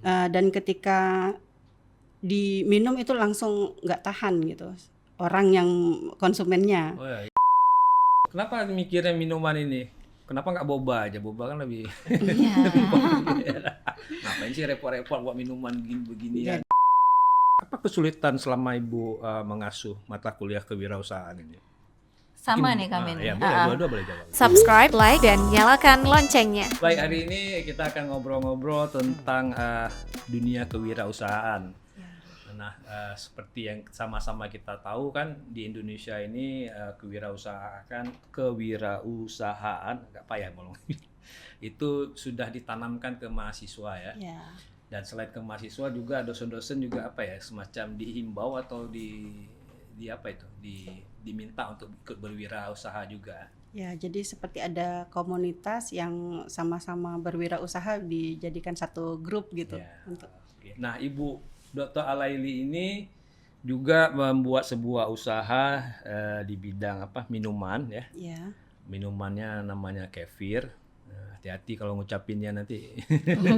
Dan ketika diminum itu langsung nggak tahan gitu orang yang konsumennya. Oh ya. Kenapa mikirnya minuman ini? Kenapa nggak boba aja? Boba kan lebih Iya. ngapain sih repot-repot buat minuman beginian? Jadi, Apa kesulitan selama Ibu mengasuh mata kuliah kewirausahaan ini? Sama Mungkin- nih kami nih. Ya, boleh, dua-dua boleh jawab. Subscribe, like, dan nyalakan loncengnya. Baik, hari ini kita akan ngobrol-ngobrol tentang dunia kewirausahaan. Nah, seperti yang sama-sama kita tahu kan di Indonesia ini kewirausahaan agak payah ngomong. Itu sudah ditanamkan ke mahasiswa ya. ya. Dan selain ke mahasiswa juga dosen-dosen juga apa ya semacam dihimbau atau diminta untuk ikut berwirausaha juga. Ya, jadi seperti ada komunitas yang sama-sama berwirausaha dijadikan satu grup gitu. Ya. Untuk Oke. Nah, Ibu Dr. Alaili ini juga membuat sebuah usaha di bidang minuman ya. ya. Minumannya namanya kefir. Hati-hati kalau ngucapinnya nanti.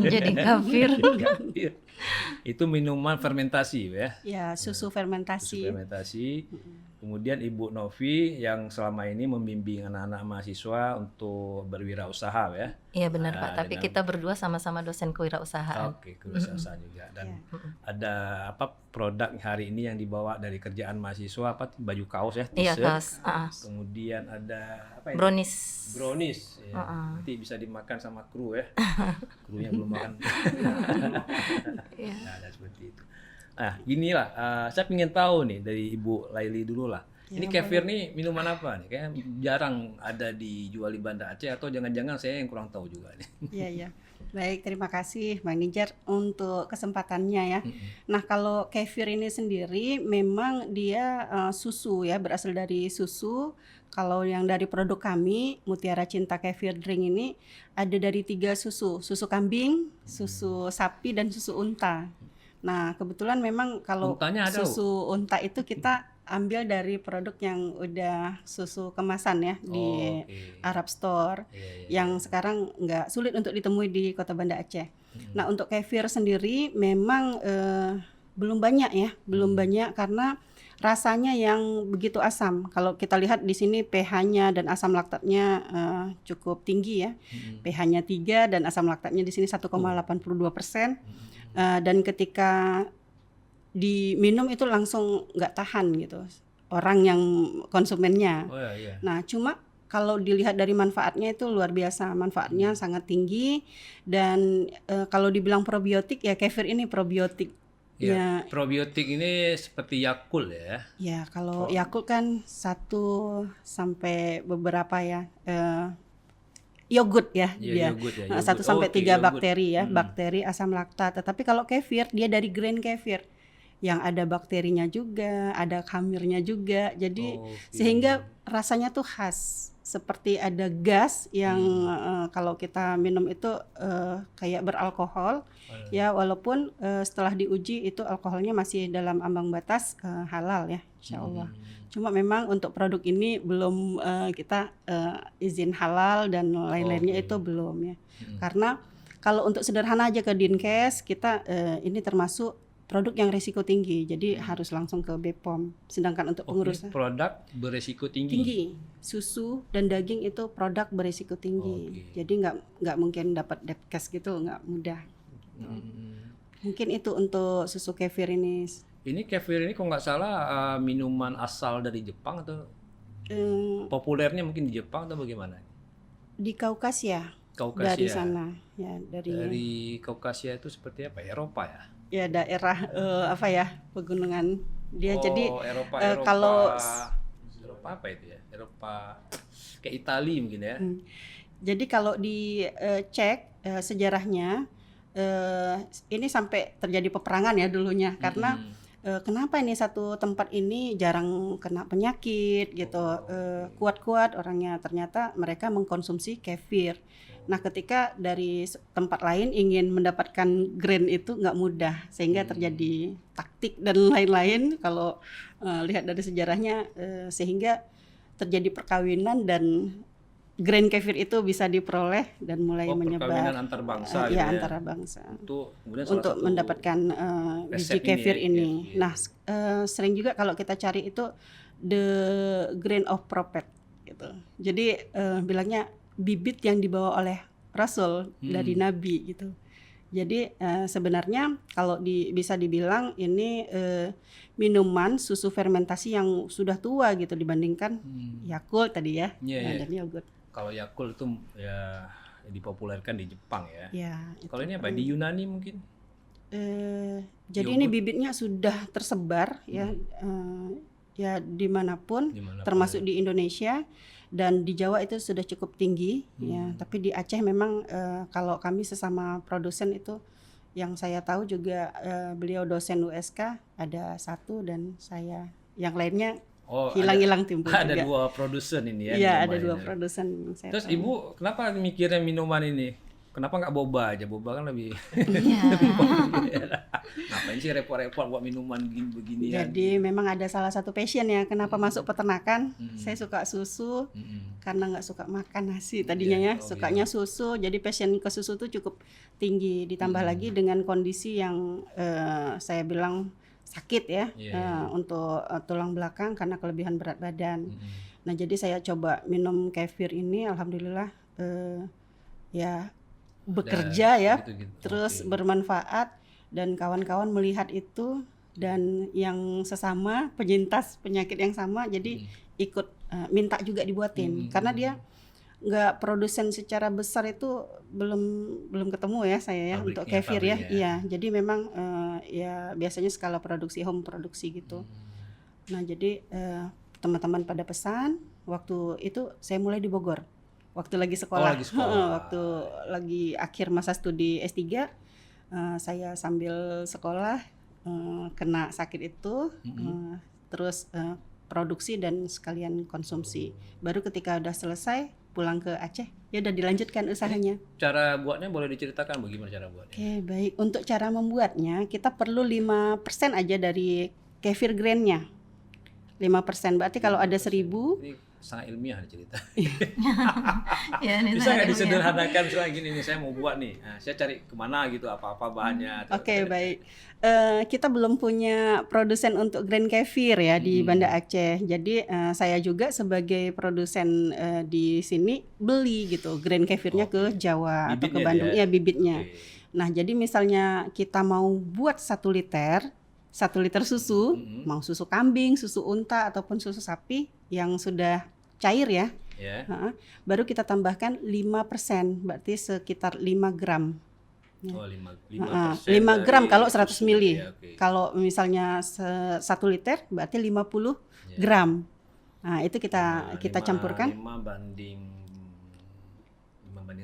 Jadi kafir. Kefir. Itu minuman fermentasi ya. Ya, susu fermentasi. Susu fermentasi. Kemudian Ibu Novi yang selama ini membimbing anak-anak mahasiswa untuk berwirausaha ya. Iya benar Pak, tapi dengan- kita berdua sama-sama dosen kewirausahaan. Oke, kewirausahaan juga. Dan ada produk hari ini yang dibawa dari kerjaan mahasiswa baju kaos ya, Iya, t-shirt. kaos. Kemudian ada apa ini? Brownies. Brownies. Ya. Nanti bisa dimakan sama kru ya. Krunya belum makan. Iya. Nah, seperti itu. Nah, ginilah. Saya ingin tahu nih dari Ibu Laili dulu lah. Ya, Ini kefir nih minuman apa nih? Kayak jarang ada dijual di Banda Aceh atau jangan-jangan saya yang kurang tahu juga nih. Iya, iya. Baik, terima kasih Bang Nijar untuk kesempatannya ya. Nah, kalau kefir ini sendiri memang dia susu ya, berasal dari susu. Kalau yang dari produk kami, Mutiara Cinta Kefir Drink ini ada dari 3 susu. Susu kambing, susu sapi, dan susu unta. Nah, kebetulan memang kalau Untanya ada, susu unta itu kita ambil dari produk yang udah susu kemasan ya di Oke. Arab Store Iya. yang sekarang nggak sulit untuk ditemui di Kota Banda Aceh. Nah, untuk kefir sendiri memang belum banyak ya, belum banyak karena rasanya yang begitu asam. Kalau kita lihat di sini pH-nya dan asam laktatnya cukup tinggi ya. pH-nya 3 dan asam laktatnya di sini 1,82%. Dan ketika diminum itu langsung nggak tahan gitu orang yang konsumennya. Oh ya, iya. Nah, cuma kalau dilihat dari manfaatnya itu luar biasa, manfaatnya sangat tinggi. Dan kalau dibilang probiotik ya kefir ini probiotik. Ya, probiotik ini seperti Yakult ya. Ya, kalau Yakult kan 1 sampai beberapa ya yogurt ya dia. Iya, yogurt ya, yogurt. 1 sampai Oke, 3 yogurt. bakteri ya, bakteri asam laktat. Tetapi kalau kefir dia dari grain kefir yang ada bakterinya juga, ada khamirnya juga. Jadi Oke. sehingga rasanya tuh khas. Seperti ada gas yang kalau kita minum itu kayak beralkohol ya, walaupun setelah diuji itu alkoholnya masih dalam ambang batas halal ya, insya Allah. Cuma memang untuk produk ini belum kita izin halal dan lain-lainnya itu belum ya. Karena kalau untuk sederhana aja ke Dinkes kita ini termasuk produk yang risiko tinggi, jadi harus langsung ke BPOM. Sedangkan untuk pengurus produk beresiko tinggi. tinggi, susu dan daging itu produk berisiko tinggi. Oke. Jadi nggak mungkin dapat Depkes gitu, nggak mudah. Mungkin itu untuk susu kefir ini. Ini kefir ini kalau nggak salah minuman asal dari Jepang atau Eh, populernya mungkin di Jepang atau bagaimana? di Kaukasia, Kaukasia. dari sana ya, Dari Kaukasia itu seperti apa? Eropa ya? ya daerah apa ya, pegunungan dia. Jadi Eropa, kalau Eropa apa itu ya? Eropa kayak Italia mungkin ya. jadi kalau dicek sejarahnya ini sampai terjadi peperangan ya dulunya karena kenapa ini satu tempat ini jarang kena penyakit gitu, kuat-kuat orangnya, ternyata mereka mengkonsumsi kefir. Nah, ketika dari tempat lain ingin mendapatkan grain itu nggak mudah, sehingga terjadi taktik dan lain-lain kalau lihat dari sejarahnya, sehingga terjadi perkawinan dan grain kefir itu bisa diperoleh dan mulai menyebar. Perkawinan antar bangsa gitu ya, ya. antara bangsa. Itu kemudian salah Untuk satu mendapatkan biji resep ini kefir ya, ini. iya. Nah, sering juga kalau kita cari itu the grain of prophet gitu. Jadi bilangnya bibit yang dibawa oleh Rasul dari Nabi gitu. Jadi sebenarnya kalau bisa dibilang ini minuman susu fermentasi yang sudah tua gitu dibandingkan Yakult tadi ya, Iya, iya. dan yogurt. Kalau Yakult itu ya dipopulerkan di Jepang ya. Ya, Kalau ini apa? Di Yunani mungkin? jadi ini bibitnya sudah tersebar ya, ya dimanapun, termasuk di Indonesia dan di Jawa itu sudah cukup tinggi ya. Tapi di Aceh memang kalau kami sesama produsen itu yang saya tahu juga beliau dosen USK ada satu dan saya yang lainnya hilang-hilang timbul ada juga. dua produsen ini ya. Iya, ada minuman dua ini. produsen yang saya Terus tahu. Ibu kenapa mikirnya minuman ini? Kenapa nggak boba aja? Boba kan lebih Iya. ngapain sih repot-repot buat minuman beginian? Jadi memang ada salah satu passion ya kenapa masuk peternakan. Saya suka susu karena nggak suka makan nasi tadinya ya, sukanya susu. Jadi passion ke susu tuh cukup tinggi. Ditambah lagi dengan kondisi yang saya bilang sakit ya, untuk tulang belakang karena kelebihan berat badan. Nah jadi saya coba minum kefir ini, alhamdulillah ya bekerja ya, gitu-gitu. terus bermanfaat dan kawan-kawan melihat itu dan yang sesama penyintas penyakit yang sama jadi ikut minta juga dibuatin karena dia nggak produsen secara besar itu belum ketemu ya saya ya untuk kefir ya. Iya, jadi memang ya biasanya skala produksi home produksi gitu. Nah jadi teman-teman pada pesan waktu itu saya mulai di Bogor. Waktu lagi sekolah, waktu lagi akhir masa studi S3, saya sambil sekolah kena sakit itu, terus produksi dan sekalian konsumsi. Baru ketika udah selesai pulang ke Aceh, ya udah dilanjutkan usahanya. Cara buatnya boleh diceritakan bagaimana cara buatnya? Oke, baik. Untuk cara membuatnya, kita perlu 5% aja dari kefir grainnya. 5%, berarti kalau ada 1000 Ini sangat ilmiah nih cerita. Ya, ini Bisa nggak sangat ilmiah. disederhanakan misalnya gini nih, saya mau buat nih, nah, saya cari kemana gitu, apa-apa bahannya. Oke, baik. Kita belum punya produsen untuk grain kefir ya di Banda Aceh. Jadi saya juga sebagai produsen di sini beli gitu grain kefirnya ke Jawa atau ke Bibitnya Bandung. dia? Ya bibitnya. Oke. Nah jadi misalnya kita mau buat 1 liter susu, mau susu kambing, susu unta ataupun susu sapi yang sudah cair ya, Ya. baru kita tambahkan 5%, berarti sekitar 5 gram. Oh, 5 5 gram kalau 100 susu, mili. ya, oke. Kalau misalnya 1 liter berarti 50 gram. Nah, itu kita campurkan. 5 banding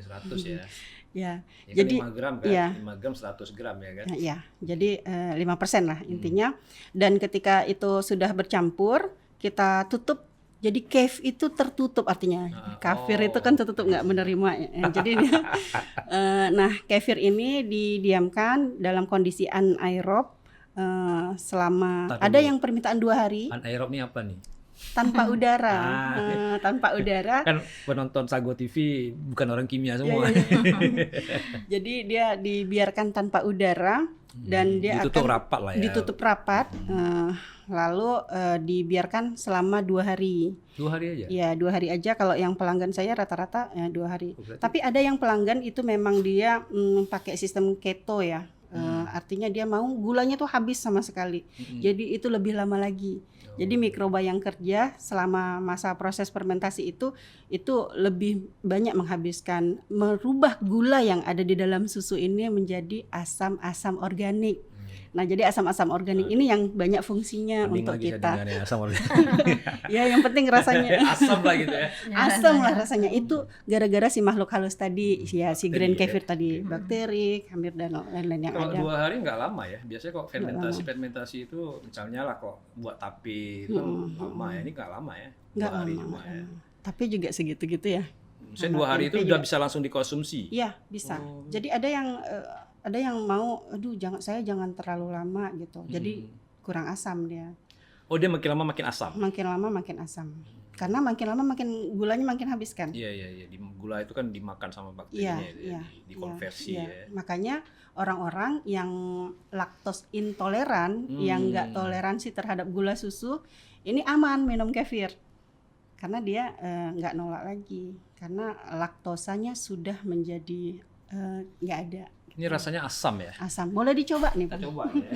100 ya. Ya. Ya Jadi kan 5 gram kan? iya. 5 gram 100 gram ya kan? Ya, jadi 5% lah intinya. Dan ketika itu sudah bercampur, kita tutup. Jadi cave itu tertutup artinya. Kafir itu kan tertutup nggak menerima. Jadi nah kefir ini didiamkan dalam kondisi anaerob selama Ntar ada dulu. yang permintaan 2 hari Anaerob ini apa nih? tanpa udara. Tanpa udara. Kan penonton Sago TV bukan orang kimia semua. Jadi dia dibiarkan tanpa udara dan dia ditutup akan rapat lah ya. ditutup rapat, lalu dibiarkan selama 2 hari. 2 hari aja? Ya 2 hari aja. Kalau yang pelanggan saya rata-rata 2 hari. Oh, berarti- Tapi ada yang pelanggan itu memang dia pakai sistem keto ya. Artinya dia mau gulanya tuh habis sama sekali. Jadi itu lebih lama lagi. Jadi mikroba yang kerja selama masa proses fermentasi itu lebih banyak menghabiskan, merubah gula yang ada di dalam susu ini menjadi asam-asam organik. Nah, jadi asam-asam organik ini yang banyak fungsinya Mending untuk lagi saya kita. dengar ya, asam organik. Ya, yang penting rasanya. Asam lah gitu ya. Asam lah rasanya. Itu gara-gara si makhluk halus tadi, ya si grain ya. kefir tadi, bakteri, hamir dan lain-lain yang Kalau ada. 2 hari nggak lama ya. Biasanya kok fermentasi itu misalnya lah kok buat tape itu kan lama ya. Ini nggak lama ya. 2 Nggak hari lama, cuma ya. Tapi juga segitu-gitu ya. Misalnya 2 hari itu tempe udah juga. bisa langsung dikonsumsi. Iya, bisa. Jadi ada yang mau, aduh saya jangan terlalu lama gitu. Jadi kurang asam dia. Oh, dia makin lama makin asam. Makin lama makin asam. Karena makin lama makin gulanya makin habis kan. Iya. Gula itu kan dimakan sama Iya, bakterinya, iya, dikonversi iya. ya. Makanya orang-orang yang laktos intoleran, yang nggak toleransi terhadap gula susu, ini aman minum kefir. Karena dia nggak nolak lagi. Karena laktosanya sudah menjadi nggak ada. Ini rasanya asam ya. Asam. Boleh dicoba nih, Kita Pak. coba ya.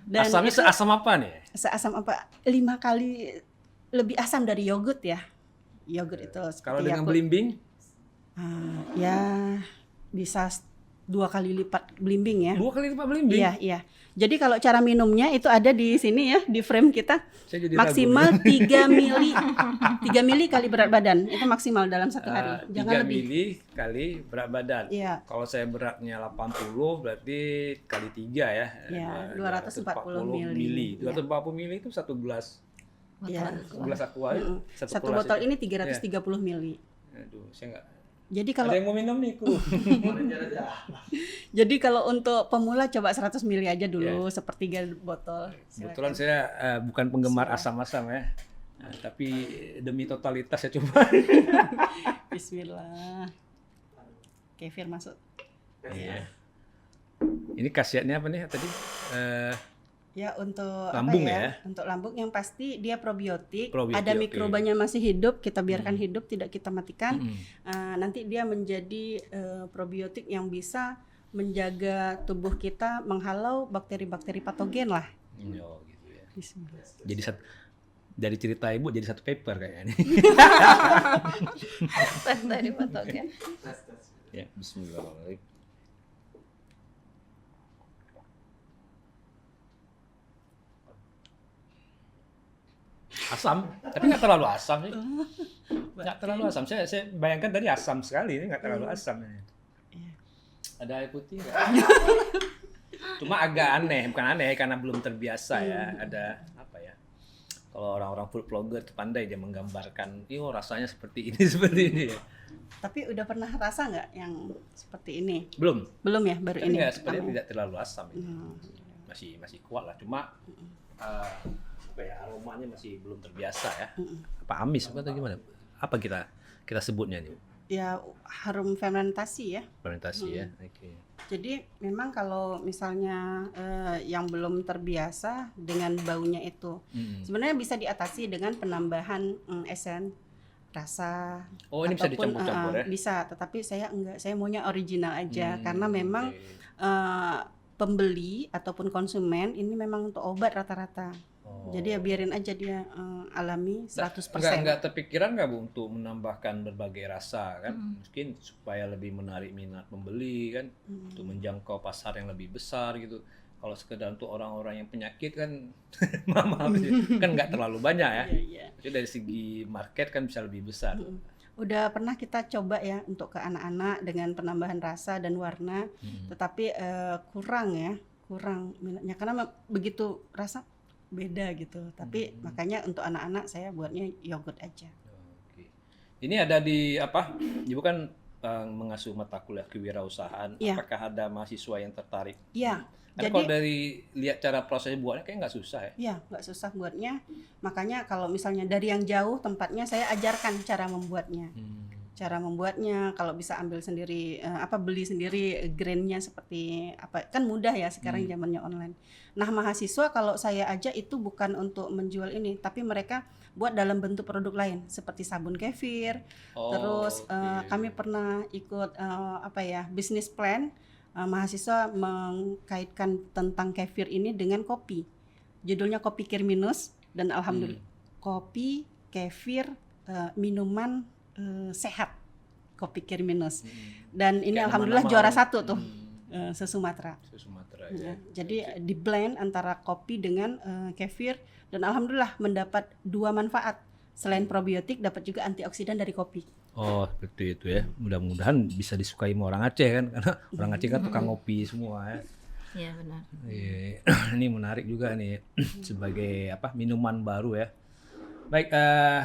Dan Asamnya itu seasam apa nih? seasam apa? 5 kali lebih asam dari yogurt ya. Yogurt itu Kalau seperti dengan Yakult. belimbing, Ya bisa 2 kali lipat belimbing ya. 2 kali lipat belimbing. Iya. Jadi kalau cara minumnya itu ada di sini ya, di frame kita. Saya jadi Maksimal 3 mili. 3 mili kali berat badan. Itu maksimal dalam 1 hari. 3 Jangan lebih. mili kali berat badan. Iya. Kalau saya beratnya 80 berarti kali 3 ya. Iya, 240 mili. 240 mili itu 1 gelas. Iya. Gelas aqua ya. Satu gelas botol itu. ini 330 mili. Aduh, saya enggak. Jadi kalau Ada yang mau minum nih, kru. untuk pemula coba 100 mili aja dulu, sepertiga botol. Kebetulan saya bukan penggemar asam-asam ya. Nah, tapi demi totalitas saya coba. Bismillah. Kefir masuk. Iya. Ini khasiatnya apa nih tadi? Ya untuk Lambung apa ya? Untuk lambung yang pasti dia probiotik. Probiotik, Ada oke. mikrobanya masih hidup, kita biarkan hidup, tidak kita matikan. Mm-mm. Nanti dia menjadi probiotik yang bisa menjaga tubuh kita menghalau bakteri-bakteri patogen lah. Oh, gitu ya. Bismillah. Jadi dari cerita ibu jadi satu paper kayaknya nih. Tadi patogen. Ya, bismillahirrahmanirrahim. Asam, tapi nggak terlalu asam sih. Nggak terlalu asam. Saya bayangkan tadi asam sekali, ini nggak terlalu asam. Iya. Ada air putih nggak? Cuma agak aneh, bukan aneh karena belum terbiasa ya. Ada apa ya? Kalau orang-orang food blogger itu pandai dia menggambarkan, "Yo rasanya seperti ini, seperti ini." Tapi udah pernah rasa nggak yang seperti ini? Belum. Belum ya, baru ini. Enggak, sebenarnya tidak terlalu asam ini. Hmm. Masih kuat lah. Cuma apa ya, aromanya masih belum terbiasa ya. Apa amis atau gimana? Apa kita sebutnya nih? Ya harum fermentasi ya. Fermentasi ya. Oke. Jadi memang kalau misalnya yang belum terbiasa dengan baunya itu, sebenarnya bisa diatasi dengan penambahan esen, rasa. Oh, ini bisa ataupun, dicampur-campur ya? Bisa, tetapi saya enggak, saya maunya original aja karena memang Oke. pembeli ataupun konsumen ini memang untuk obat rata-rata. Oh. Jadi ya biarin aja dia alami 100%. Enggak terpikiran nggak Bu untuk menambahkan berbagai rasa kan? Mungkin supaya lebih menarik minat pembeli kan, untuk menjangkau pasar yang lebih besar gitu. Kalau sekedar untuk orang-orang yang penyakit kan, maaf kan nggak terlalu banyak ya. Iya. Jadi dari segi market kan bisa lebih besar. Udah pernah kita coba ya untuk ke anak-anak dengan penambahan rasa dan warna, tetapi kurang minatnya karena begitu rasa beda gitu. Tapi makanya untuk anak-anak saya buatnya yogurt aja. Oke. Ini ada di apa? Ibu kan mengasuh mata kuliah kewirausahaan. Iya. Apakah ada mahasiswa yang tertarik? Iya. Karena kalau dari lihat cara prosesnya buatnya kayak nggak susah ya? Iya, nggak susah buatnya. Makanya kalau misalnya dari yang jauh tempatnya saya ajarkan cara membuatnya. Cara membuatnya, kalau bisa ambil sendiri, beli sendiri grainnya seperti apa, kan mudah ya sekarang zamannya online. Nah mahasiswa kalau saya ajak itu bukan untuk menjual ini, tapi mereka buat dalam bentuk produk lain seperti sabun kefir. Terus kami pernah ikut bisnis plan. Mahasiswa mengkaitkan tentang kefir ini dengan kopi. Judulnya Kopi Kirminus dan alhamdulillah kopi, kefir, minuman sehat, Kopi Kirminus. Dan ini Kayak alhamdulillah nama-nama juara 1 tuh se-Sumatera. Sumatera Ya, ya. jadi di blend antara kopi dengan kefir dan alhamdulillah mendapat 2 manfaat. Selain probiotik dapat juga antioksidan dari kopi. Oh, seperti itu ya. Mudah-mudahan bisa disukai sama orang Aceh kan, karena orang Aceh kan tukang ngopi semua ya. Iya benar. Iya. Ini menarik juga nih sebagai minuman baru ya. Baik,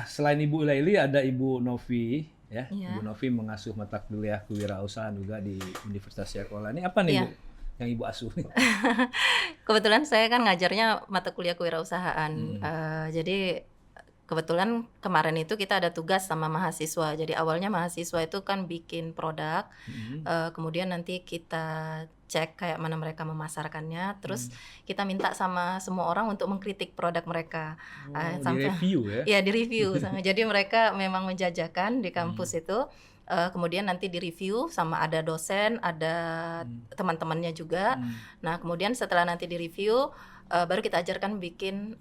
selain Ibu Laili ada Ibu Novi ya. Iya. Ibu Novi mengasuh mata kuliah kewirausahaan juga di Universitas Sekolah. Ini apa nih Iya. Bu yang Ibu asuh nih? Kebetulan saya kan ngajarnya mata kuliah kewirausahaan. Jadi kebetulan kemarin itu kita ada tugas sama mahasiswa. Jadi awalnya mahasiswa itu kan bikin produk, kemudian nanti kita cek kayak mana mereka memasarkannya, terus kita minta sama semua orang untuk mengkritik produk mereka. Di Sampai review ya. ya di review. Jadi mereka memang menjajakan di kampus itu. Kemudian nanti di review sama ada dosen, ada teman-temannya juga. Nah kemudian setelah nanti di review, baru kita ajarkan bikin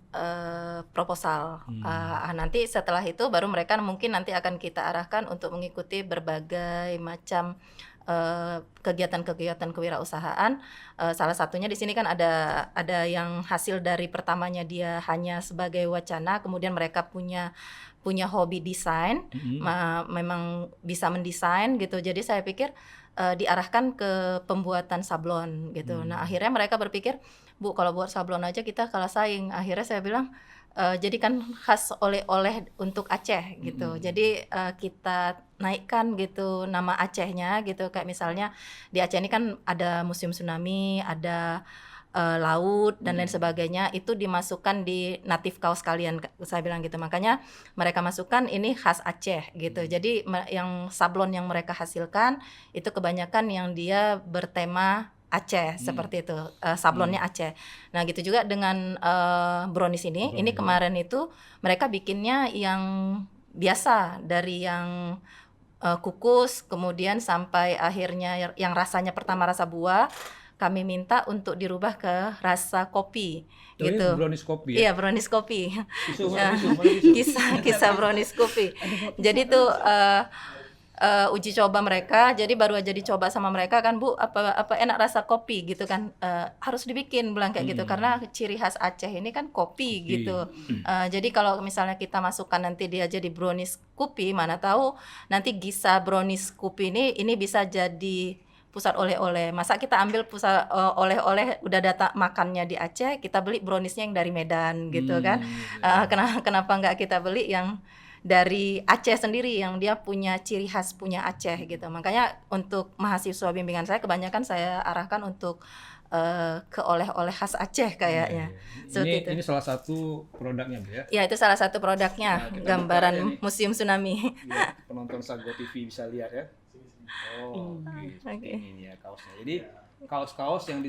proposal. Nanti setelah itu baru mereka mungkin nanti akan kita arahkan untuk mengikuti berbagai macam kegiatan-kegiatan kewirausahaan. Salah satunya di sini kan ada yang hasil dari pertamanya dia hanya sebagai wacana, kemudian mereka punya hobi desain, memang bisa mendesain gitu. Jadi saya pikir diarahkan ke pembuatan sablon gitu. Nah akhirnya mereka berpikir, Bu kalau buat sablon aja kita kalah saing. Akhirnya saya bilang jadikan khas oleh-oleh untuk Aceh gitu. Jadi kita naikkan gitu nama Acehnya gitu. Kayak misalnya di Aceh ini kan ada museum tsunami, ada laut dan lain sebagainya, itu dimasukkan di native kaos kalian, saya bilang gitu. Makanya mereka masukkan ini khas Aceh gitu. Jadi yang sablon yang mereka hasilkan itu kebanyakan yang dia bertema Aceh seperti itu, sablonnya Aceh. Nah gitu juga dengan brownies ini kemarin itu mereka bikinnya yang biasa, dari yang kukus kemudian sampai akhirnya yang rasanya pertama rasa buah, kami minta untuk dirubah ke rasa kopi gitu. Ini brownies kopi ya? Iya, brownies kopi. Kisah Kisah brownies kopi. Jadi tuh uji coba mereka, jadi baru aja dicoba sama mereka kan, Bu, apa enak rasa kopi gitu kan, harus dibikin bilang kayak gitu, karena ciri khas Aceh ini kan kopi gitu. Jadi kalau misalnya kita masukkan nanti dia jadi brownies kopi, mana tahu nanti Gisa brownies kopi ini bisa jadi pusat oleh-oleh. Masa kita ambil pusat oleh-oleh udah data makannya di Aceh, kita beli browniesnya yang dari Medan gitu kan. Kenapa nggak kita beli yang dari Aceh sendiri, yang dia punya ciri khas punya Aceh gitu. Makanya untuk mahasiswa bimbingan saya kebanyakan saya arahkan untuk ke oleh-oleh khas Aceh kayaknya. Ini salah satu produknya Bu ya? Ya itu salah satu produknya, gambaran museum tsunami. Ya, penonton Sago TV bisa lihat ya. Oh, gitu. Oke. Ini ya kaosnya. Jadi kaos-kaos yang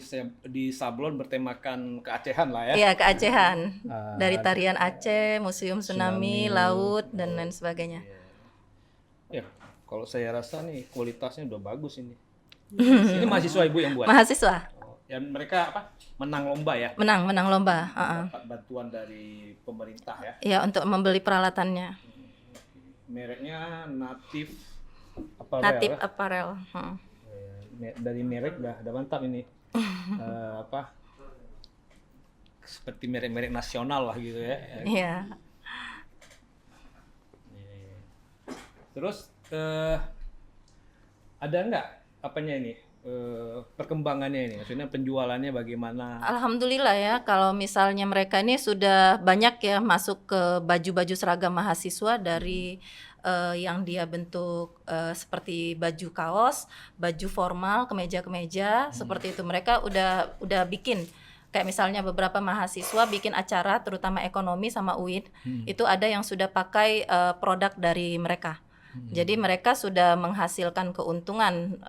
di sablon bertemakan keacehan lah ya. Iya, keacehan. Dari tarian Aceh, museum tsunami, laut dan lain sebagainya. Ya, kalau saya rasa nih kualitasnya udah bagus ini. Ini mahasiswa Ibu yang buat. Mahasiswa. Dan mereka menang lomba ya. Menang lomba. Dapat bantuan dari pemerintah ya. Ya, untuk membeli peralatannya. Mereknya Native Apparel. Dari merek udah mantap ini. Seperti merek-merek nasional lah gitu ya. Iya. Terus ada nggak ini perkembangannya ini, maksudnya penjualannya bagaimana? Alhamdulillah ya, kalau misalnya mereka ini sudah banyak ya masuk ke baju-baju seragam mahasiswa, dari yang dia bentuk seperti baju kaos, baju formal, kemeja-kemeja seperti itu. Mereka udah bikin. Kayak misalnya beberapa mahasiswa bikin acara, terutama ekonomi sama UIN, itu ada yang sudah pakai produk dari mereka. Jadi mereka sudah menghasilkan keuntungan,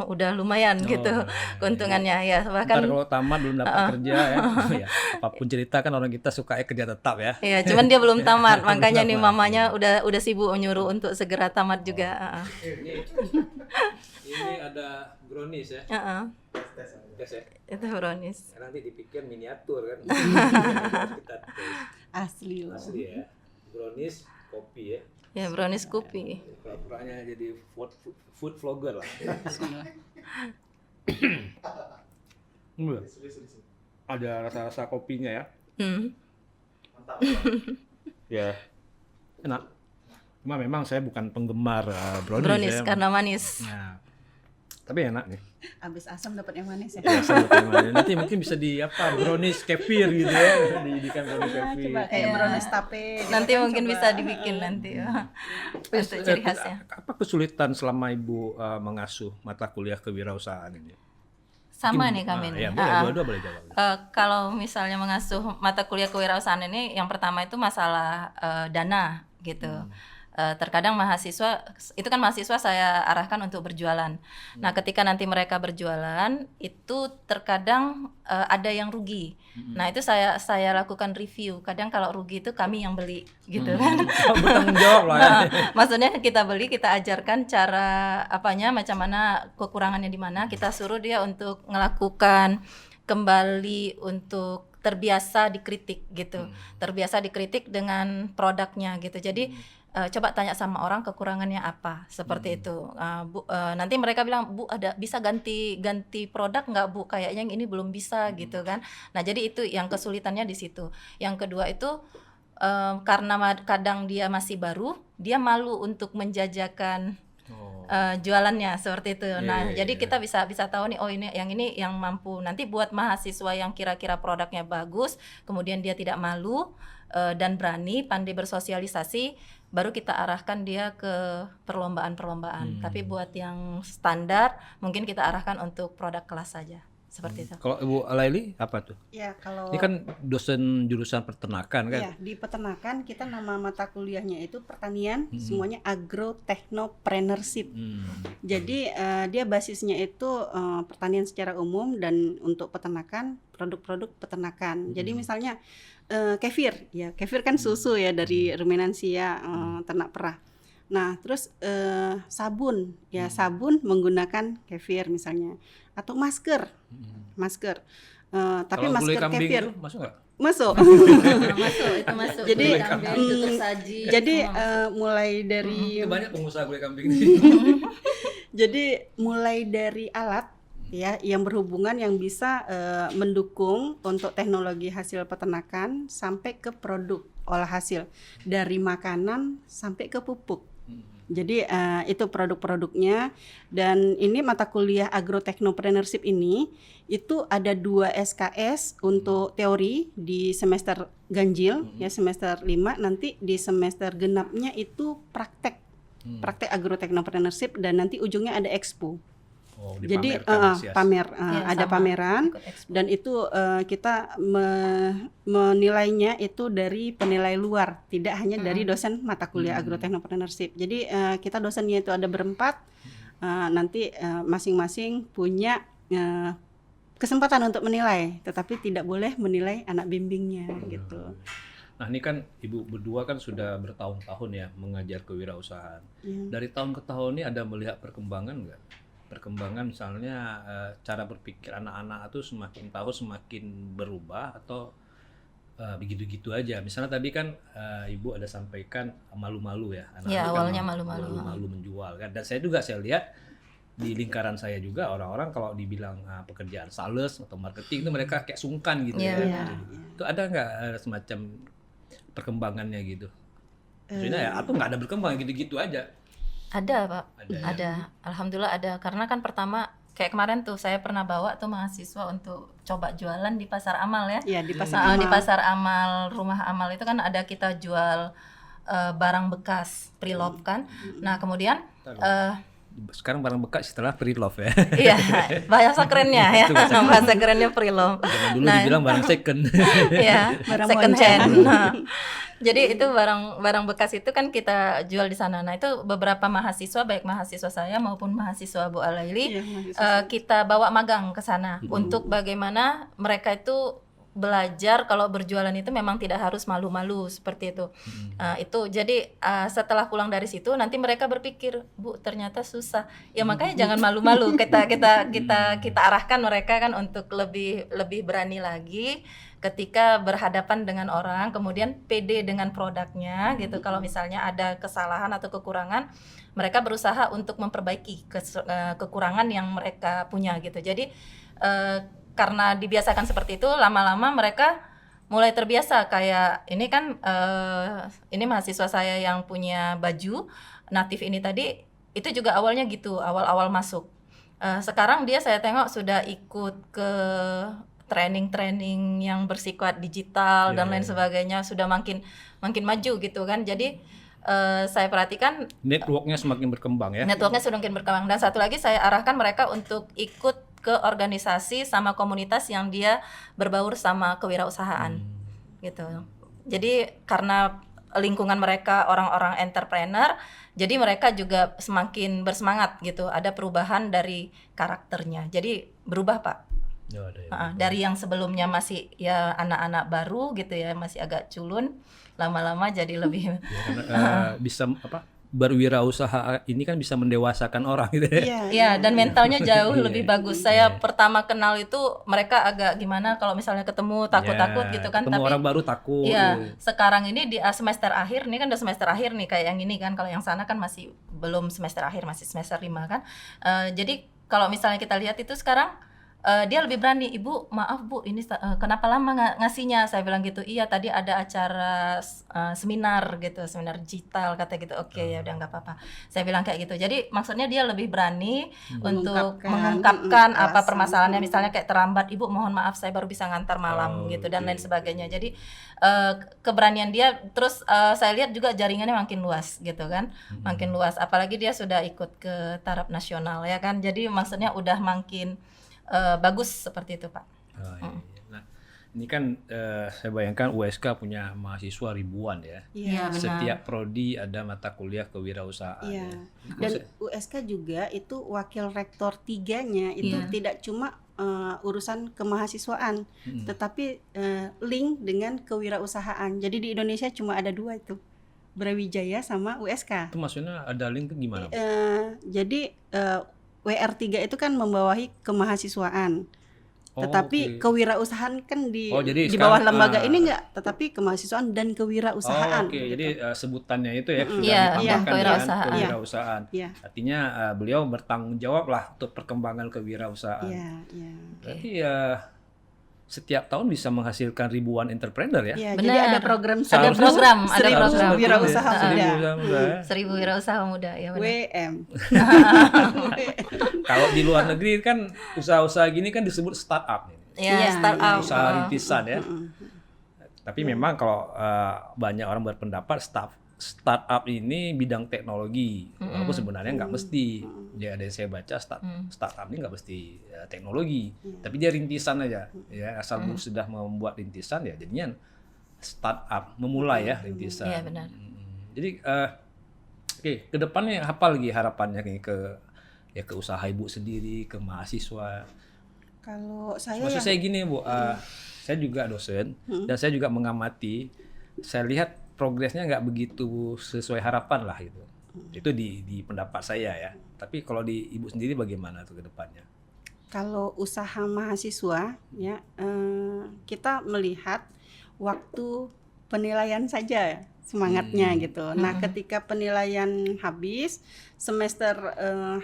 udah lumayan gitu keuntungannya ya. Bahkan ntar kalau tamat belum dapat kerja ya, ya, apapun cerita kan orang kita suka kerja tetap ya. Iya, cuman dia belum tamat, makanya nih mamanya udah sibuk menyuruh untuk segera tamat juga. Ini ada brownies ya. Tes ya. Itu brownies. Nanti dipikir miniatur kan. Kita tes. Asli loh. Asli ya. Brownies kopi ya. Ya, brownies kopi. Pura-puranya jadi food vlogger lah. Ada rasa-rasa kopinya ya. Mantap. Ya. Enak. Cuma memang saya bukan penggemar brownies ya. Karena manis. Nah, tapi enak nih. Abis asam dapat yang manis ya. Ya, nanti mungkin bisa brownies kefir gitu ya. Dijadikan brownies kefir. Coba kayak brownies tape. Nanti mungkin bisa dibikin nanti. Untuk ciri khasnya. Apa kesulitan selama Ibu mengasuh mata kuliah kewirausahaan ini? sama Mungkin, nih kami nih. ya boleh, dua-dua boleh jawab. Kalau misalnya mengasuh mata kuliah kewirausahaan ini, yang pertama itu masalah dana gitu. Terkadang mahasiswa itu kan mahasiswa saya arahkan untuk berjualan. Nah, ketika nanti mereka berjualan itu terkadang ada yang rugi. Nah, itu saya lakukan review. Kadang kalau rugi itu kami yang beli gitu kan. Bertanggung jawab lah ya. Nah, maksudnya kita beli, kita ajarkan cara macam mana kekurangannya di mana, kita suruh dia untuk melakukan kembali untuk terbiasa dikritik gitu. Terbiasa dikritik dengan produknya gitu. Jadi coba tanya sama orang kekurangannya apa, seperti itu. Bu, nanti mereka bilang, Bu, ada bisa ganti produk nggak, Bu? Kayaknya yang ini belum bisa gitu kan. Nah, jadi itu yang kesulitannya di situ. Yang kedua itu karena kadang dia masih baru, dia malu untuk menjajakan jualannya seperti itu. Nah, jadi kita bisa tahu nih, oh ini yang mampu. Nanti buat mahasiswa yang kira-kira produknya bagus, kemudian dia tidak malu dan berani, pandai bersosialisasi, baru kita arahkan dia ke perlombaan-perlombaan. Tapi buat yang standar, mungkin kita arahkan untuk produk kelas saja. Seperti itu. Kalau Ibu Laili apa tuh? Ya, kalau Ini kan dosen jurusan peternakan kan? ya, di peternakan kita nama mata kuliahnya itu pertanian, semuanya agrotechnopreneurship. Jadi dia basisnya itu pertanian secara umum dan untuk peternakan, produk-produk peternakan. Jadi misalnya kefir, ya kefir kan susu ya dari ruminansia ternak perah. Nah, terus sabun, ya sabun menggunakan kefir misalnya, atau masker. Tapi Kalau gulai masker kambing kefir itu masuk nggak? masuk. Masuk. Jadi, Gulai kambing, tutuk saji. Jadi semua. mulai dari Banyak pengusaha gulai kambing. jadi mulai dari alat ya yang berhubungan yang bisa mendukung untuk teknologi hasil peternakan sampai ke produk olah hasil, dari makanan sampai ke pupuk. Jadi itu produk-produknya. Dan ini mata kuliah agrotechnopreneurship ini itu ada 2 SKS untuk teori di semester ganjil ya semester 5, nanti di semester genapnya itu praktek agrotechnopreneurship, dan nanti ujungnya ada expo. Jadi pamer ada pameran, dan itu kita menilainya itu dari penilai luar, tidak hanya dari dosen mata kuliah agrotechnopreneurship. Jadi kita dosennya itu ada berempat, nanti masing-masing punya kesempatan untuk menilai, tetapi tidak boleh menilai anak bimbingnya gitu. Nah, ini kan Ibu berdua kan sudah bertahun-tahun ya mengajar kewirausahaan. Dari tahun ke tahun ini ada melihat perkembangan nggak? Perkembangan misalnya cara berpikir anak-anak itu semakin tahun semakin berubah, atau begitu-gitu aja. Misalnya tadi kan Ibu ada sampaikan malu-malu ya, anak-anak Ya, kan awalnya malu-malu. malu menjual kan. Dan saya juga lihat di lingkaran saya juga orang-orang kalau dibilang pekerjaan sales atau marketing itu mereka kayak sungkan gitu ya. Itu ada nggak semacam perkembangannya gitu? Maksudnya ya, atau nggak ada berkembang gitu-gitu aja? Ada, Pak. Ada. Alhamdulillah ada. Karena kan pertama kayak kemarin tuh saya pernah bawa tuh mahasiswa untuk coba jualan di pasar amal ya. Ya, di pasar amal. Di pasar amal, rumah amal itu kan ada kita jual barang bekas pre-love kan. Nah, kemudian sekarang barang bekas setelah pre-love ya. iya, bahasa kerennya ya. Bahasa kerennya pre-love. Zaman dulu dibilang barang second. Iya, Barang second monceng. hand. Nah, jadi itu barang bekas itu kan kita jual di sana. Nah, itu beberapa mahasiswa, baik mahasiswa saya maupun mahasiswa Bu Alaili, kita bawa magang ke sana untuk bagaimana mereka itu belajar kalau berjualan itu memang tidak harus malu-malu seperti itu. Itu jadi setelah pulang dari situ nanti mereka berpikir, Bu, ternyata susah. Ya makanya jangan malu-malu. Kita arahkan mereka kan untuk lebih berani lagi ketika berhadapan dengan orang, kemudian pede dengan produknya gitu. Kalau misalnya ada kesalahan atau kekurangan, mereka berusaha untuk memperbaiki kekurangan yang mereka punya gitu. Jadi karena dibiasakan seperti itu, lama-lama mereka mulai terbiasa. Kayak ini kan ini mahasiswa saya yang punya baju natif ini tadi, itu juga awalnya gitu, awal-awal masuk. Sekarang dia saya tengok sudah ikut ke training yang bersifat digital dan lain sebagainya, sudah makin maju gitu kan. Jadi saya perhatikan networknya semakin berkembang ya. Networknya sudah makin berkembang. Dan satu lagi saya arahkan mereka untuk ikut ke organisasi sama komunitas yang dia berbaur sama kewirausahaan gitu. Jadi karena lingkungan mereka orang-orang entrepreneur, jadi mereka juga semakin bersemangat gitu. Ada perubahan dari karakternya. Jadi berubah, Pak. Ya, ada ya. Dari yang sebelumnya masih ya anak-anak baru gitu ya, masih agak culun, lama-lama jadi lebih Ya, karena bisa berwirausaha ini kan bisa mendewasakan orang gitu ya. Iya, ya, dan mentalnya jauh Iya. lebih bagus. Saya pertama kenal itu mereka agak gimana kalau misalnya ketemu takut-takut Ya, gitu kan, ketemu tapi orang baru takut. iya, gitu. sekarang ini di semester akhir, ini kan udah semester akhir nih kayak yang ini kan. Kalau yang sana kan masih belum semester akhir, masih semester 5 kan. Jadi kalau misalnya kita lihat itu sekarang dia lebih berani, "Ibu, maaf Bu, ini kenapa lama ngasihnya?" Saya bilang gitu. "Iya, tadi ada acara seminar gitu, seminar digital," kata gitu. "Oke, ya udah nggak apa-apa." Saya bilang kayak gitu. Jadi maksudnya dia lebih berani untuk mengungkapkan apa alasan. permasalahannya, misalnya kayak terlambat, "Ibu, mohon maaf saya baru bisa ngantar malam," gitu dan lain sebagainya. Jadi keberanian dia, terus saya lihat juga jaringannya makin luas gitu kan, makin luas. Apalagi dia sudah ikut ke taraf nasional ya kan. Jadi maksudnya udah makin bagus seperti itu, Pak. Oh, iya. Nah, ini kan saya bayangkan USK punya mahasiswa ribuan ya. Iya, benar. Setiap prodi ada mata kuliah kewirausahaan. Iya. Ya. Dan USK juga itu wakil rektor 3-nya itu Iya. tidak cuma urusan kemahasiswaan, tetapi link dengan kewirausahaan. Jadi di Indonesia cuma ada 2 itu, Brawijaya sama USK. Itu maksudnya ada link ke gimana? Bu? Jadi WR3 itu kan membawahi kemahasiswaan. Oh, Tetapi oke. kewirausahaan kan di jadi di bawah sekarang, lembaga ini enggak, tetapi kemahasiswaan dan kewirausahaan. Oke, gitu. jadi sebutannya itu ya sudah Iya, ditambahkan dengan kewirausahaan. kewirausahaan. Iya. Artinya beliau bertanggung jawab lah untuk perkembangan kewirausahaan. Iya, iya. Berarti ya setiap tahun bisa menghasilkan ribuan entrepreneur ya. Iya, Benar. jadi ada program Ada program, ada seribu program. wirausaha Seribu muda. wirausaha muda ya. 1000 wirausaha muda ya benar. WM. Kalau di luar negeri kan usaha-usaha gini kan disebut startup nih. Ya, Iya, startup. Usaha rintisan ya. Tapi memang kalau banyak orang berpendapat startup ini bidang teknologi, walaupun sebenarnya nggak mesti. Ya ada yang saya baca startup ini nggak mesti teknologi, tapi dia rintisan aja. Ya asal sudah membuat rintisan ya jadinya startup, memulai ya rintisan. Iya, benar. Jadi oke, ke depannya apa lagi harapannya nih ke usaha ibu sendiri, ke mahasiswa? Kalau saya Maksud saya gini Bu, saya juga dosen dan saya juga mengamati, saya lihat progresnya nggak begitu sesuai harapan lah gitu. Itu di pendapat saya ya. Tapi kalau di ibu sendiri bagaimana tuh ke depannya? kalau usaha mahasiswa ya kita melihat waktu penilaian saja semangatnya gitu. Nah, ketika penilaian habis, semester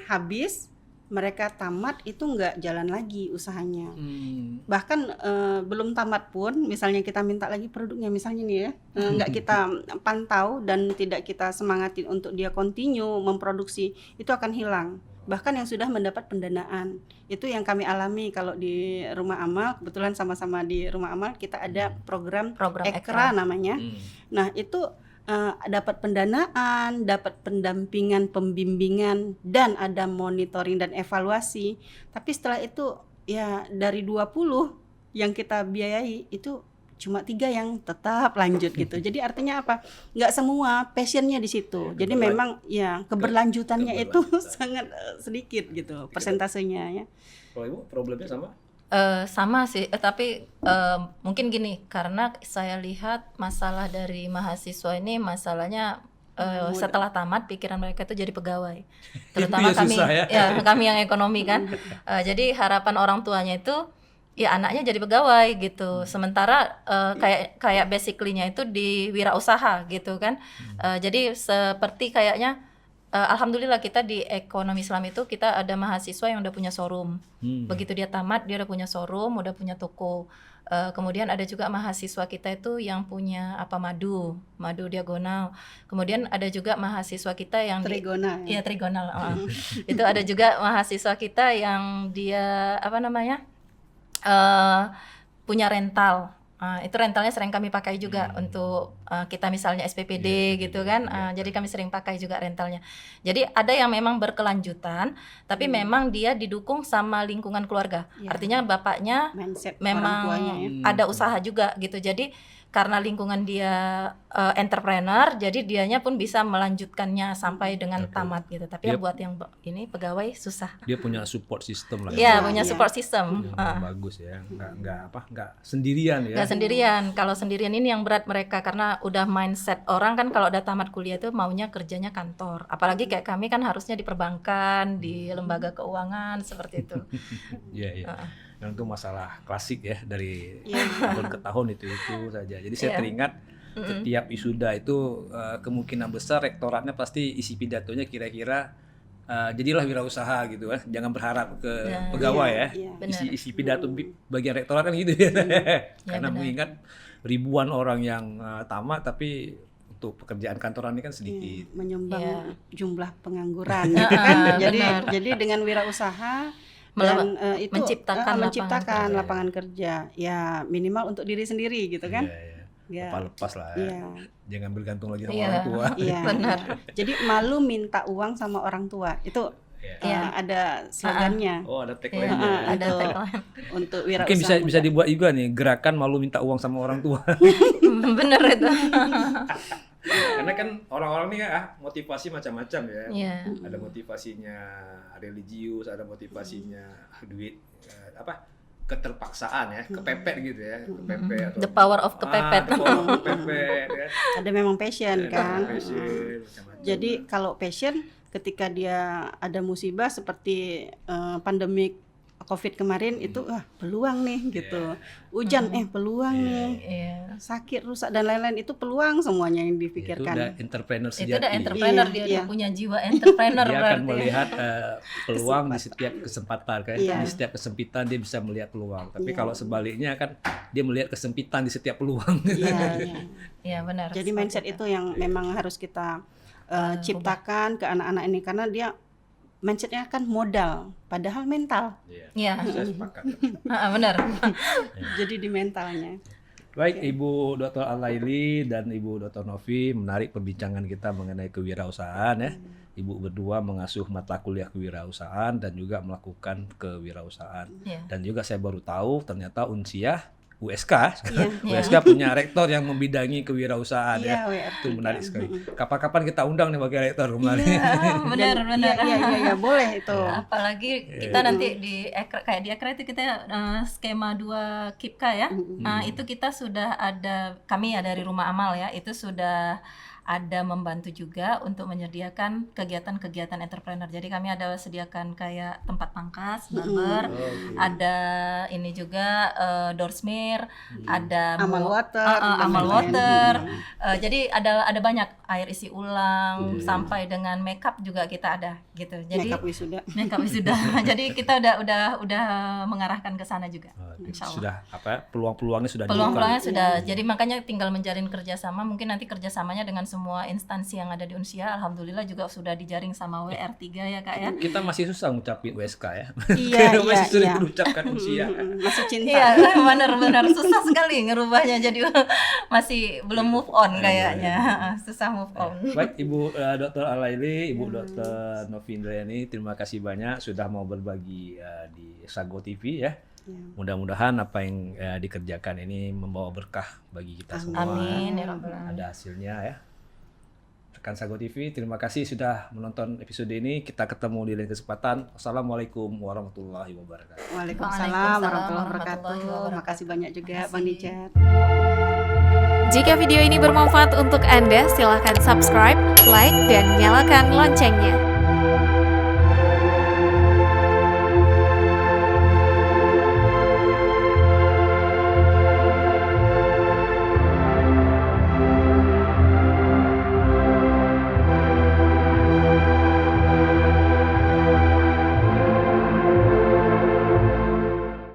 habis, mereka tamat itu nggak jalan lagi usahanya. Bahkan belum tamat pun, misalnya kita minta lagi produknya, misalnya nih ya, nggak kita pantau dan tidak kita semangatin untuk dia continue memproduksi, itu akan hilang. Bahkan yang sudah mendapat pendanaan, itu yang kami alami kalau di Rumah Amal. Kebetulan sama-sama di Rumah Amal kita ada program Ekra namanya. Nah itu dapat pendanaan, dapat pendampingan, pembimbingan, dan ada monitoring dan evaluasi. Tapi setelah itu ya dari 20 yang kita biayai itu cuma 3 yang tetap lanjut gitu. Jadi artinya apa? Nggak semua passionnya di situ. Jadi memang ya keberlanjutannya itu sangat sedikit gitu persentasenya ya. Kalau ibu problemnya sama? Sama sih, tapi mungkin gini, karena saya lihat masalah dari mahasiswa ini masalahnya setelah tamat pikiran mereka itu jadi pegawai, terutama Itu ya kami susah ya. kami yang ekonomi kan. Jadi harapan orang tuanya itu ya anaknya jadi pegawai gitu, sementara kayak basically-nya itu di wirausaha gitu kan. Jadi seperti kayaknya alhamdulillah kita di ekonomi Islam itu kita ada mahasiswa yang udah punya showroom. Begitu dia tamat dia udah punya showroom, udah punya toko. Kemudian ada juga mahasiswa kita itu yang punya madu diagonal. Kemudian ada juga mahasiswa kita yang Trigonal. Iya, trigonal. Itu ada juga mahasiswa kita yang dia punya rental. Itu rentalnya sering kami pakai juga untuk kita misalnya SPPD gitu kan. Jadi kami sering pakai juga rentalnya. Jadi ada yang memang berkelanjutan, tapi memang dia didukung sama lingkungan keluarga. Artinya bapaknya Mindset orang memang tuanya ya. ada usaha juga gitu. Jadi karena lingkungan dia entrepreneur, jadi dianya pun bisa melanjutkannya sampai dengan tamat gitu. Tapi Dia- buat yang ini pegawai susah. Dia punya support system lah. Iya, Iya, punya iya. support system. Yang bagus ya, nggak sendirian ya. Nggak sendirian. Kalau sendirian ini yang berat mereka, karena udah mindset orang kan kalau udah tamat kuliah tuh maunya kerjanya kantor. Apalagi kayak kami kan harusnya di perbankan, di lembaga keuangan seperti itu. Iya, iya. Dan itu masalah klasik ya dari Iya. tahun ke tahun itu saja. Jadi saya Iya. teringat setiap wisuda itu kemungkinan besar rektoratnya pasti isi pidatonya kira-kira jadilah wirausaha gitu kan. Jangan berharap ke Ya, pegawai iya, ya. iya. Benar. Isi pidato bagian rektorat kan gitu ya. Karena benar. mengingat ribuan orang yang tamat tapi untuk pekerjaan kantoran ini kan sedikit. Menyumbang Iya. jumlah pengangguran gitu kan. benar. Jadi dengan wirausaha Mele- dan itu menciptakan lapangan kerja. Ya minimal untuk diri sendiri gitu kan. Iya, iya. Ya. Lepas lah ya. Iya. Jangan bergantung lagi sama Iya. orang tua. Iya. Benar. Jadi malu minta uang sama orang tua. Itu Iya. ada slogannya Oh, ada Iya, tagline-nya. ada Itu. tagline. untuk wirausaha. Mungkin bisa muda. dibuat juga nih, gerakan malu minta uang sama orang tua. Bener itu. Karena kan orang-orang nih motivasi macam-macam ya. Iya. Ada motivasinya religius, ada motivasinya duit keterpaksaan ya, kepepet gitu ya, kepepet atau The power of kepepet. the power of kepepet ya. Ada memang passion kan. Passion, macam-macam. Jadi kalau passion ketika dia ada musibah seperti pandemik COVID kemarin itu peluang nih gitu. Hujan peluang nih. Iya. Sakit, rusak dan lain-lain itu peluang semuanya yang Itu udah dipikirkan. entrepreneur Itu sejati. udah entrepreneur, Iya, dia iya. udah punya jiwa entrepreneur Dia akan berarti. melihat peluang di setiap kesempatan kan. Iya. Di setiap kesempitan dia bisa melihat peluang. Tapi Iya. kalau sebaliknya kan dia melihat kesempitan di setiap peluang. Iya, iya. Iya benar. Jadi mindset itu yang memang harus kita ciptakan ke anak-anak ini karena dia mindsetnya kan modal, padahal mental. Iya. Saya sepakat. Benar. Jadi di mentalnya. Baik, Ibu Dr. Al-Laili dan Ibu Dr. Novi, menarik perbincangan kita mengenai kewirausahaan ya. Ibu berdua mengasuh mata kuliah kewirausahaan dan juga melakukan kewirausahaan. Iya. Dan juga saya baru tahu ternyata Unsiah USK, Iya. USK punya rektor yang membidangi kewirausahaan ya. Iya, WR. Itu menarik sekali. Kapan-kapan kita undang nih bagi rektor kemarin. Benar. Iya, boleh itu. Apalagi kita nanti di kayak di Ekra itu kita skema 2 KIPKA ya. Nah, itu kita sudah ada, kami ya dari Rumah Amal ya, itu sudah ada membantu juga untuk menyediakan kegiatan-kegiatan entrepreneur. Jadi kami ada sediakan kayak tempat pangkas, barber, ada ini juga doorsmere, ada Amal water, amal dan water. lain-lain. Jadi ada banyak air isi ulang sampai dengan makeup juga kita ada gitu. Jadi Makeup wisuda. makeup sudah. Jadi kita udah mengarahkan ke sana juga. Insya Allah. Sudah peluang-peluangnya sudah Peluang-peluangnya dibuka. sudah. Jadi makanya tinggal menjalin kerjasama. Mungkin nanti kerjasamanya dengan semua instansi yang ada di Unsia. Alhamdulillah juga sudah dijaring sama WR3 ya Kak ya. Kita masih susah ngucapin USK ya. Iya, Masih sulit iya. mengucapkan Unsiah. Masih cinta. Iya, benar susah sekali ngerubahnya. Jadi masih belum move on kayaknya. Susah move on. Baik, Ibu Dr. Al-Laili, Ibu Dr. Novi Indrayani, terima kasih banyak sudah mau berbagi di Sago TV ya. Mudah-mudahan apa yang dikerjakan ini membawa berkah bagi kita semua. Amin ya Rabbal Alamin. Ada hasilnya ya. Rekan Sago TV, terima kasih sudah menonton episode ini. Kita ketemu di lain kesempatan. Assalamualaikum warahmatullahi wabarakatuh. Waalaikumsalam warahmatullahi wabarakatuh. wabarakatuh. Makasih banyak juga Bang Nijar. Jika video ini bermanfaat untuk Anda, silakan subscribe, like, dan nyalakan loncengnya.